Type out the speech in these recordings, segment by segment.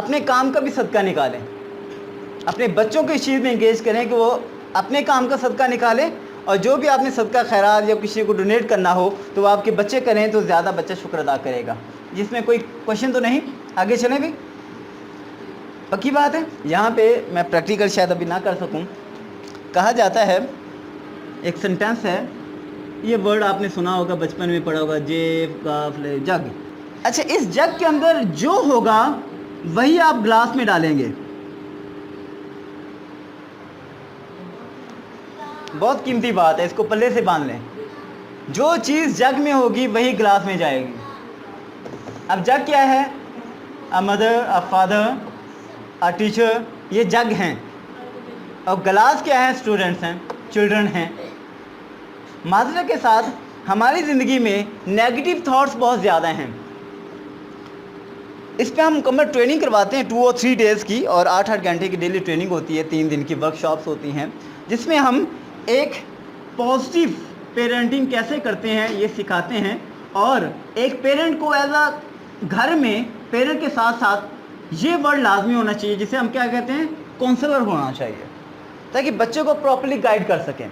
اپنے کام کا بھی صدقہ نکالیں، اپنے بچوں کو اس چیز میں انگیج کریں کہ وہ اپنے کام کا صدقہ نکالیں، اور جو بھی آپ نے صدقہ خیرات یا کسی کو ڈونیٹ کرنا ہو تو وہ آپ کے بچے کریں تو زیادہ بچہ شکر ادا کرے گا۔ جس میں کوئی کوشچن تو نہیں؟ آگے چلیں بھی، پکی بات ہے۔ یہاں پہ میں پریکٹیکل شاید ابھی نہ کر سکوں۔ کہا جاتا ہے، ایک سنٹینس ہے، یہ ورڈ آپ نے سنا ہوگا، بچپن میں پڑھا ہوگا، جیب کاف لے جگ۔ اچھا، اس جگ کے اندر جو ہوگا وہی آپ گلاس میں ڈالیں گے۔ بہت قیمتی بات ہے، اس کو پلے سے باندھ لیں۔ جو چیز جگ میں ہوگی وہی گلاس میں جائے گی۔ اب جگ کیا ہے؟ A mother, a father, a teacher, یہ جگ ہیں، اور گلاس کیا ہے؟ اسٹوڈنٹس ہیں، چلڈرن ہیں۔ معذرت کے ساتھ ہماری زندگی میں نیگیٹو تھاٹس بہت زیادہ ہیں۔ اس پہ ہم مکمل ٹریننگ کرواتے ہیں 2 اور 3 ڈیز کی، اور 8 گھنٹے کی ڈیلی ٹریننگ ہوتی ہے، 3 دن کی ورک شاپس ہوتی ہیں، جس میں ہم ایک پازیٹیو پیرنٹنگ کیسے کرتے ہیں یہ سکھاتے ہیں، اور ایک پیرنٹ کو ایز اے گھر میں پیرنٹ کے ساتھ ساتھ یہ ورڈ لازمی ہونا چاہیے جسے ہم کیا کہتے ہیں؟ کونسلر ہونا چاہیے، تاکہ بچے کو پراپرلی گائیڈ کر سکیں۔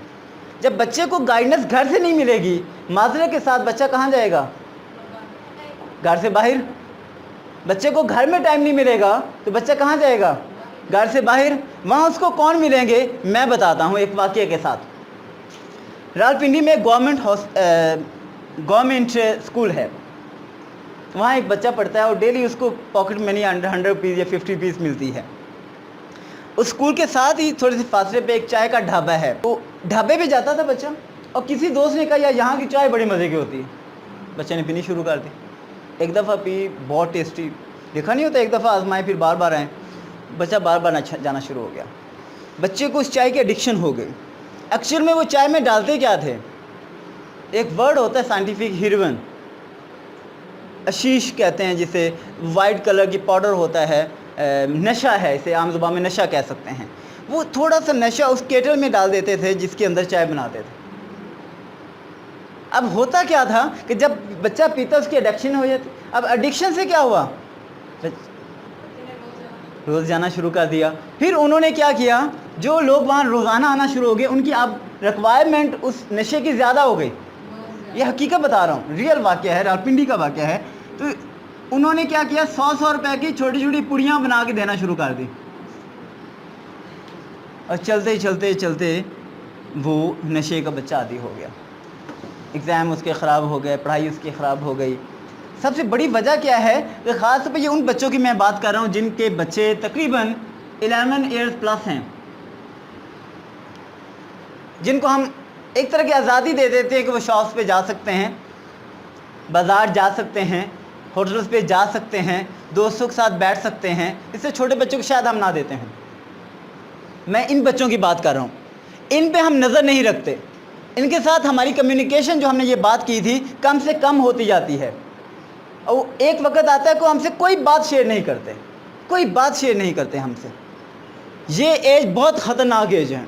جب بچے کو گائیڈنس گھر سے نہیں ملے گی، معذرت کے ساتھ بچہ کہاں جائے گا؟ گھر سے باہر۔ بچے کو گھر میں ٹائم نہیں ملے گا تو بچہ کہاں جائے گا؟ گھر سے باہر۔ وہاں اس کو کون ملیں گے؟ میں بتاتا ہوں ایک واقعے کے ساتھ۔ راولپنڈی میں گورنمنٹ اسکول ہے، وہاں ایک بچہ پڑھتا ہے، اور ڈیلی اس کو پاکٹ منی 100 روپیز یا 50 روپیز ملتی ہے۔ اس اسکول کے ساتھ ہی تھوڑے سے فاصلے پہ ایک چائے کا ڈھابا ہے، تو ڈھابے پہ جاتا تھا بچہ، اور کسی دوست نے کہا یار یہاں کی چائے بڑے مزے کی ہوتی ہے، بچے نے پینی شروع کر دی۔ ایک دفعہ پی، بہت ٹیسٹی، دیکھا نہیں ہوتا، ایک دفعہ آزمائے پھر بار بار آئیں، بچہ بار بار جانا شروع ہو گیا۔ بچے کو اس چائے کی ایڈکشن ہو گئی۔ ایکچوئل میں وہ چائے میں ڈالتے کیا تھے؟ ایک ورڈ ہوتا ہے سائنٹیفک، ہیروئن، اشیش کہتے ہیں جسے، وائٹ کلر کی پاؤڈر ہوتا ہے، نشہ ہے، اسے عام زبان میں نشہ کہہ سکتے ہیں۔ وہ تھوڑا سا نشہ اس کیٹل میں ڈال دیتے تھے جس کے اندر چائے بناتے تھے۔ اب ہوتا کیا تھا کہ جب بچہ پیتا اس کی ایڈکشن ہو جاتی۔ اب ایڈکشن سے کیا ہوا؟ روز جانا شروع کر دیا۔ پھر انہوں نے کیا کیا، جو لوگ وہاں روزانہ آنا شروع ہو گئے ان کی اب ریکوائرمنٹ اس نشے کی زیادہ ہو گئی۔ یہ حقیقت بتا رہا ہوں، ریئل واقعہ ہے، راولپنڈی کا واقعہ ہے۔ تو انہوں نے کیا کیا، 100 روپے کی چھوٹی چھوٹی پڑیاں بنا کے دینا شروع کر دی، اور چلتے چلتے چلتے وہ نشے کا بچہ عادی ہو گیا۔ ایگزام اس کے خراب ہو گئے، پڑھائی اس کی خراب ہو گئی۔ سب سے بڑی وجہ کیا ہے کہ خاص طور پہ یہ ان بچوں کی میں بات کر رہا ہوں جن کے بچے تقریباً 11 ایئرز پلس ہیں، جن کو ہم ایک طرح کی آزادی دے دیتے ہیں کہ وہ شاپس پہ جا سکتے ہیں، بازار جا سکتے ہیں، ہوٹلز پہ جا سکتے ہیں، دوستوں کے ساتھ بیٹھ سکتے ہیں۔ اس سے چھوٹے بچوں کو شاید ہم نہ دیتے ہیں۔ میں ان بچوں کی بات کر رہا ہوں، ان پہ ہم نظر نہیں رکھتے، ان کے ساتھ ہماری کمیونیکیشن جو ہم نے یہ بات کی تھی کم سے کم ہوتی جاتی ہے، اور ایک وقت آتا ہے کہ ہم سے کوئی بات شیئر نہیں کرتے، کوئی بات شیئر نہیں کرتے ہم سے۔ یہ ایج بہت خطرناک ایج ہے۔